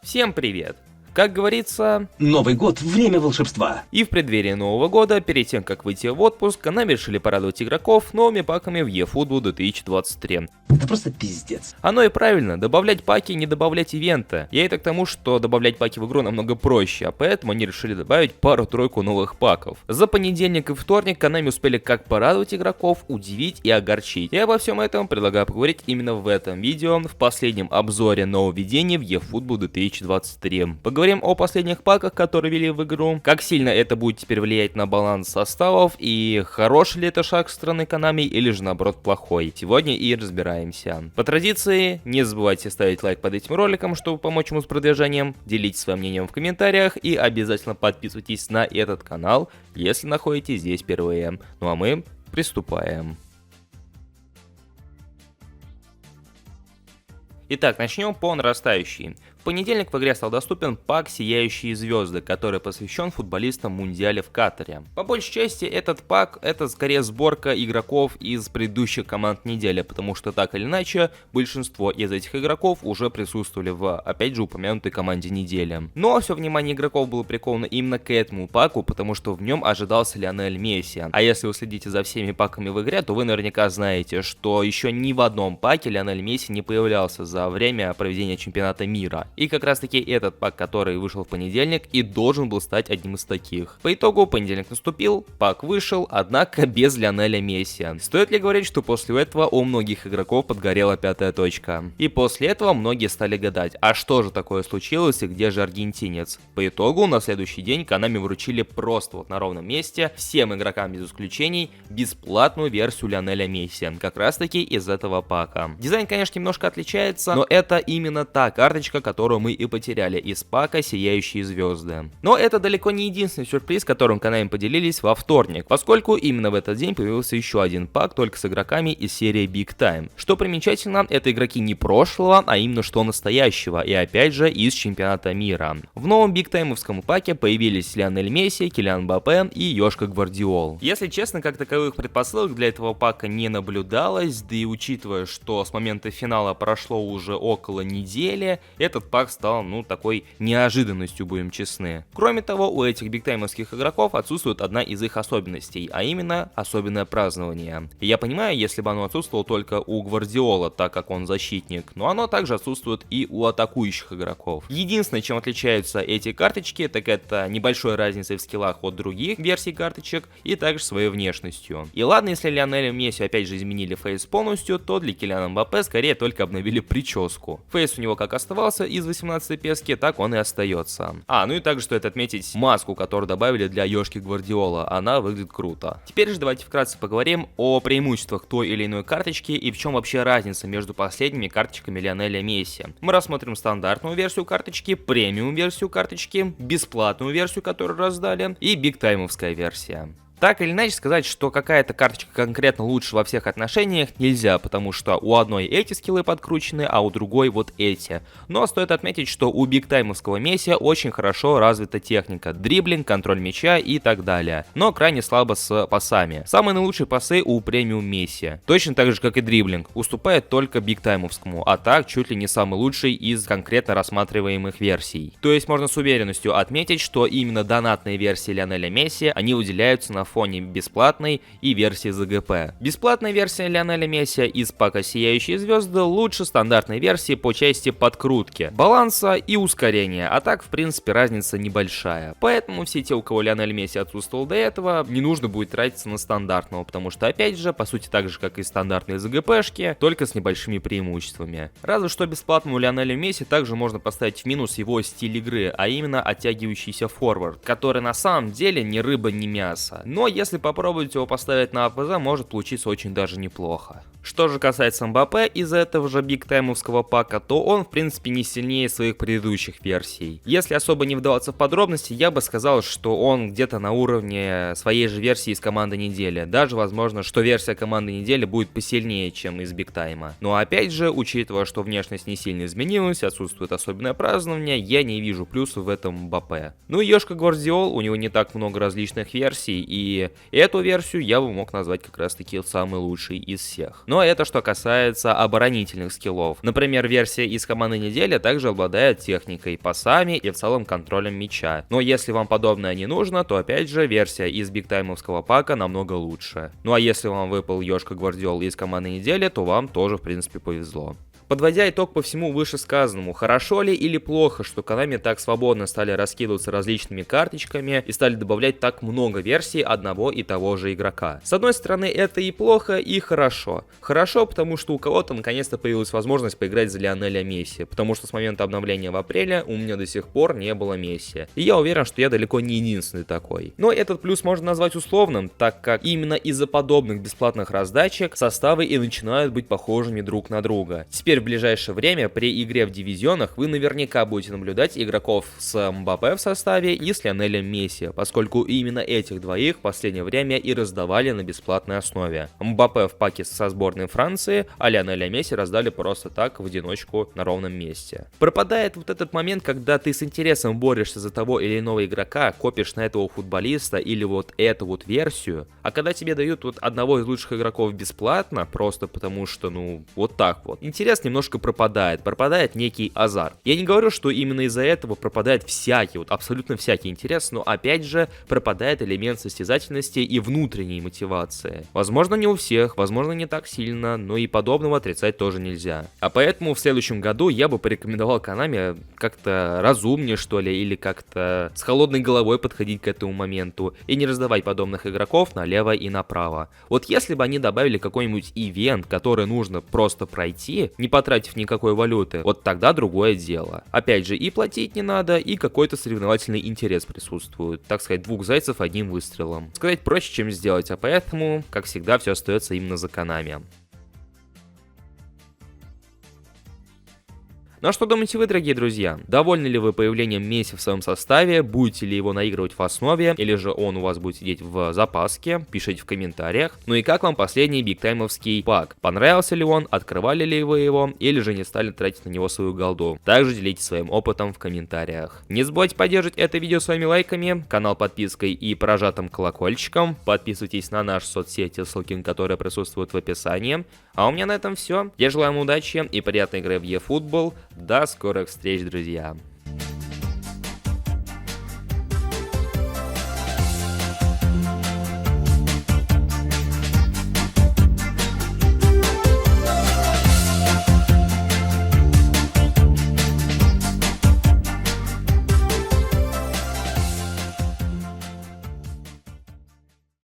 Всем привет! Как говорится, Новый год – время волшебства. и в преддверии Нового года, перед тем как выйти в отпуск, Konami решили порадовать игроков новыми паками в eFootball 2023. Это просто пиздец. Оно и правильно, добавлять паки, не добавлять ивента. Я это к тому, что добавлять паки в игру намного проще, а поэтому они решили добавить пару-тройку новых паков. За понедельник и вторник Konami успели как порадовать игроков, удивить и огорчить. И обо всем этом предлагаю поговорить именно в этом видео, в последнем обзоре нововведений в eFootball 2023. Поговорим о последних паках, которые ввели в игру, как сильно это будет теперь влиять на баланс составов, и хороший ли это шаг со стороны Konami, или же наоборот плохой. Сегодня и разбираемся. По традиции, не забывайте ставить лайк под этим роликом, чтобы помочь ему с продвижением, делитесь своим мнением в комментариях и обязательно подписывайтесь на этот канал, если находитесь здесь впервые. Ну а мы приступаем. Итак, начнем по нарастающей. В понедельник в игре стал доступен пак «Сияющие звезды», который посвящен футболистам Мундиаля в Катаре. По большей части этот пак — это скорее сборка игроков из предыдущих команд недели, потому что так или иначе большинство из этих игроков уже присутствовали в, опять же, упомянутой команде недели. Но все внимание игроков было приковано именно к этому паку, потому что в нем ожидался Лионель Месси. А если вы следите за всеми паками в игре, то вы наверняка знаете, что еще ни в одном паке Лионель Месси не появлялся за время проведения чемпионата мира. И как раз таки этот пак, который вышел в понедельник, и должен был стать одним из таких. По итогу понедельник наступил, пак вышел, однако без Лионеля Месси. Стоит ли говорить, что после этого у многих игроков подгорела пятая точка? И после этого многие стали гадать, а что же такое случилось и где же аргентинец? По итогу на следующий день Konami вручили просто вот на ровном месте всем игрокам без исключений бесплатную версию Лионеля Месси, как раз таки из этого пака. Дизайн, конечно, немножко отличается, но это именно та карточка, которую мы и потеряли из пака «Сияющие звезды». Но это далеко не единственный сюрприз, которым Konami поделились во вторник, поскольку именно в этот день появился еще один пак, только с игроками из серии Big Time. Что примечательно, это игроки не прошлого, а именно что настоящего, и опять же из чемпионата мира. В новом Big Time'овском паке появились Лионель Месси, Килиан Мбаппе и Йошка Гвардиол. Если честно, как таковых предпосылок для этого пака не наблюдалось, да и учитывая, что с момента финала прошло уже около недели, этот пак стал, такой неожиданностью, будем честны. Кроме того, у этих бигтаймовских игроков отсутствует одна из их особенностей, а именно особенное празднование. И я понимаю, если бы оно отсутствовало только у Гвардиола, так как он защитник, но оно также отсутствует и у атакующих игроков. Единственное, чем отличаются эти карточки, так это небольшой разницей в скиллах от других версий карточек и также своей внешностью. И ладно, если Лионелю Месси опять же изменили фейс полностью, то для Килиана Мбаппе скорее только обновили прическу. Фейс у него как оставался из 18 пески, так он и остается. Ну и также стоит отметить маску, которую добавили для Йошки Гвардиола, она выглядит круто. Теперь же давайте вкратце поговорим о преимуществах той или иной карточки и в чем вообще разница между последними карточками Лионеля Месси. Мы рассмотрим стандартную версию карточки, премиум версию карточки, бесплатную версию, которую раздали, и бигтаймовская версия. Так или иначе сказать, что какая-то карточка конкретно лучше во всех отношениях нельзя, потому что у одной эти скиллы подкручены, а у другой вот эти. Но стоит отметить, что у бигтаймовского Месси очень хорошо развита техника, дриблинг, контроль мяча и так далее, но крайне слабо с пасами. Самые наилучшие пасы у премиум Месси, точно так же как и дриблинг, уступает только бигтаймовскому, а так чуть ли не самый лучший из конкретно рассматриваемых версий. То есть можно с уверенностью отметить, что именно донатные версии Лионеля Месси, они выделяются на фоне бесплатной и версии ЗГП. Бесплатная версия Лионеля Месси из пака «Сияющие звезды» лучше стандартной версии по части подкрутки, баланса и ускорения, а так в принципе разница небольшая. Поэтому все те, у кого Лионель Месси отсутствовал до этого, не нужно будет тратиться на стандартного, потому что опять же, по сути так же как и стандартные ЗГПшки, только с небольшими преимуществами. Разве что бесплатному Лионелю Месси также можно поставить в минус его стиль игры, а именно оттягивающийся форвард, который на самом деле ни рыба, ни мясо. Но если попробовать его поставить на АПЗ, может получиться очень даже неплохо. Что же касается Мбаппе из этого же бигтаймовского пака, то он в принципе не сильнее своих предыдущих версий. Если особо не вдаваться в подробности, я бы сказал, что он где-то на уровне своей же версии из команды недели. Даже возможно, что версия команды недели будет посильнее, чем из бигтайма. Но опять же, учитывая, что внешность не сильно изменилась, отсутствует особенное празднование, я не вижу плюсов в этом Мбаппе. Ну и Йошка Гвардиол, у него не так много различных версий, и И эту версию я бы мог назвать как раз таки самой лучшей из всех. Но это что касается оборонительных скиллов. Например, версия из команды недели также обладает техникой, пасами и в целом контролем мяча. Но если вам подобное не нужно, то опять же версия из бигтаймовского пака намного лучше. Ну а если вам выпал Йошка Гвардиол из команды недели, то вам тоже в принципе повезло. Подводя итог по всему вышесказанному, хорошо ли или плохо, что Konami так свободно стали раскидываться различными карточками и стали добавлять так много версий одного и того же игрока? С одной стороны, это и плохо, и хорошо. Хорошо, потому что у кого-то наконец-то появилась возможность поиграть за Лионеля Месси, потому что с момента обновления в апреле у меня до сих пор не было Месси. И я уверен, что я далеко не единственный такой. Но этот плюс можно назвать условным, так как именно из-за подобных бесплатных раздачек составы и начинают быть похожими друг на друга. Теперь в ближайшее время при игре в дивизионах вы наверняка будете наблюдать игроков с Мбаппе в составе и с Лионелем Месси, поскольку именно этих двоих в последнее время и раздавали на бесплатной основе. Мбаппе в паке со сборной Франции, а Лионеля Месси раздали просто так в одиночку на ровном месте. Пропадает вот этот момент, когда ты с интересом борешься за того или иного игрока, копишь на этого футболиста или вот эту вот версию, а когда тебе дают вот одного из лучших игроков бесплатно, просто потому что, ну, вот так вот. Интерес немножко пропадает некий азарт. Я не говорю, что именно из-за этого пропадает всякий, вот абсолютно всякий интерес, но опять же пропадает элемент состязательности и внутренней мотивации. Возможно, не у всех, возможно, не так сильно, но и подобного отрицать тоже нельзя. А поэтому в следующем году я бы порекомендовал Konami как-то разумнее, что ли, или как-то с холодной головой подходить к этому моменту и не раздавать подобных игроков налево и направо. Вот если бы они добавили какой-нибудь ивент, который нужно просто пройти, не потратив никакой валюты, вот тогда другое дело. Опять же, и платить не надо, и какой-то соревновательный интерес присутствует. Так сказать, двух зайцев одним выстрелом. Сказать проще, чем сделать, а поэтому, как всегда, все остается именно за Konami. Ну а что думаете вы, дорогие друзья? Довольны ли вы появлением Месси в своем составе? Будете ли его наигрывать в основе? Или же он у вас будет сидеть в запаске? Пишите в комментариях. Ну и как вам последний бигтаймовский пак? Понравился ли он? Открывали ли вы его? Или же не стали тратить на него свою голду? Также делитесь своим опытом в комментариях. Не забывайте поддерживать это видео своими лайками, канал подпиской и прожатым колокольчиком. Подписывайтесь на наши соцсети, ссылки на которые присутствуют в описании. А у меня на этом все. Я желаю вам удачи и приятной игры в eFootball. До скорых встреч, друзья!